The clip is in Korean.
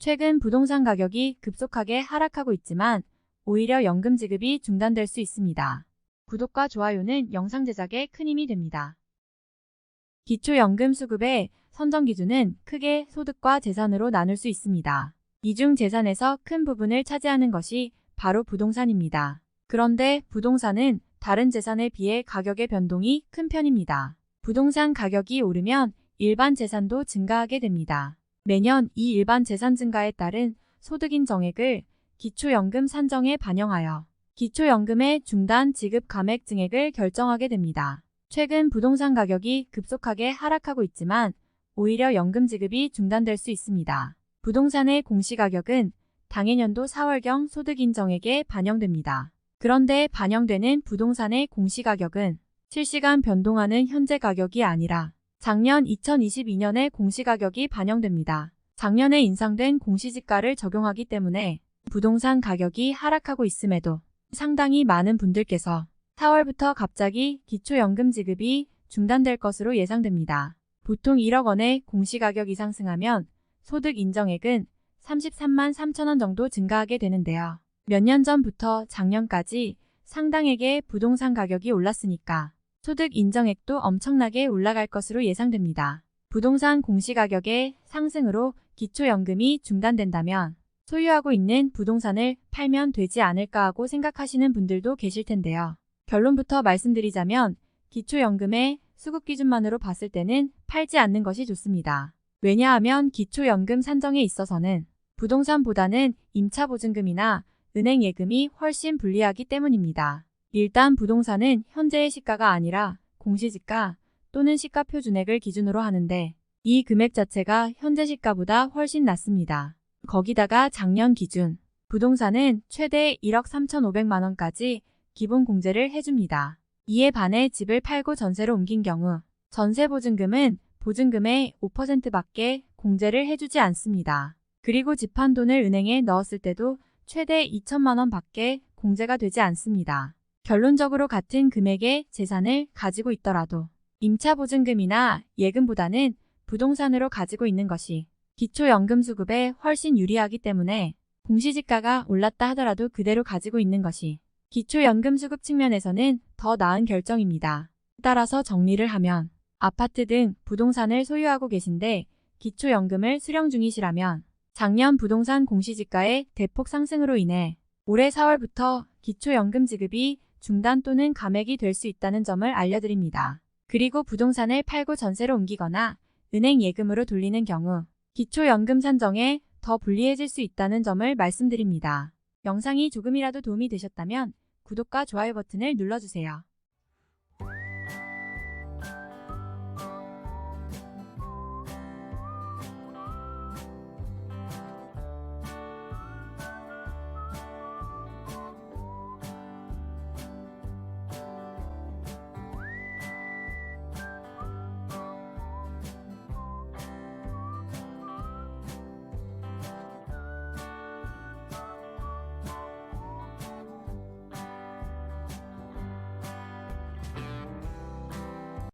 최근 부동산 가격이 급속하게 하락하고 있지만 오히려 연금 지급이 중단될 수 있습니다. 구독과 좋아요는 영상 제작에 큰 힘이 됩니다. 기초연금 수급의 선정 기준은 크게 소득과 재산으로 나눌 수 있습니다. 이 중 재산에서 큰 부분을 차지하는 것이 바로 부동산입니다. 그런데 부동산은 다른 재산에 비해 가격의 변동이 큰 편입니다. 부동산 가격이 오르면 일반 재산도 증가하게 됩니다. 매년 이 일반 재산 증가에 따른 소득 인정액을 기초연금 산정에 반영하여 기초연금의 중단 지급 감액 증액을 결정하게 됩니다. 최근 부동산 가격이 급속하게 하락하고 있지만 오히려 연금 지급이 중단될 수 있습니다. 부동산의 공시가격은 당해년도 4월경 소득 인정액에 반영됩니다. 그런데 반영되는 부동산의 공시가격은 실시간 변동하는 현재 가격이 아니라 작년 2022년의 공시가격이 반영됩니다. 작년에 인상된 공시지가를 적용하기 때문에 부동산 가격이 하락하고 있음에도 상당히 많은 분들께서 4월부터 갑자기 기초연금 지급이 중단될 것으로 예상됩니다. 보통 1억 원의 공시가격이 상승하면 소득 인정액은 33만 3천 원 정도 증가하게 되는데요. 몇 년 전부터 작년까지 상당하게 부동산 가격이 올랐으니까 소득 인정액도 엄청나게 올라갈 것으로 예상됩니다. 부동산 공시가격의 상승으로 기초연금이 중단된다면 소유하고 있는 부동산을 팔면 되지 않을까 하고 생각하시는 분들도 계실 텐데요. 결론부터 말씀드리자면 기초연금의 수급 기준만으로 봤을 때는 팔지 않는 것이 좋습니다. 왜냐하면 기초연금 산정에 있어서는 부동산보다는 임차보증금이나 은행 예금이 훨씬 불리하기 때문입니다. 일단 부동산은 현재의 시가가 아니라 공시지가 또는 시가표준액을 기준으로 하는데 이 금액 자체가 현재 시가보다 훨씬 낮습니다. 거기다가 작년 기준 부동산은 최대 1억 3,500만 원까지 기본 공제를 해줍니다. 이에 반해 집을 팔고 전세로 옮긴 경우 전세보증금은 보증금의 5%밖에 공제를 해주지 않습니다. 그리고 집 판 돈을 은행에 넣었을 때도 최대 2천만 원 밖에 공제가 되지 않습니다. 결론적으로 같은 금액의 재산을 가지고 있더라도 임차보증금이나 예금보다는 부동산으로 가지고 있는 것이 기초연금 수급에 훨씬 유리하기 때문에 공시지가가 올랐다 하더라도 그대로 가지고 있는 것이 기초연금 수급 측면에서는 더 나은 결정입니다. 따라서 정리를 하면 아파트 등 부동산을 소유하고 계신데 기초연금을 수령 중이시라면 작년 부동산 공시지가의 대폭 상승으로 인해 올해 4월부터 기초연금 지급이 중단 또는 감액이 될 수 있다는 점을 알려드립니다. 그리고 부동산을 팔고 전세로 옮기거나 은행 예금으로 돌리는 경우 기초연금 산정에 더 불리해질 수 있다는 점을 말씀드립니다. 영상이 조금이라도 도움이 되셨다면 구독과 좋아요 버튼을 눌러주세요.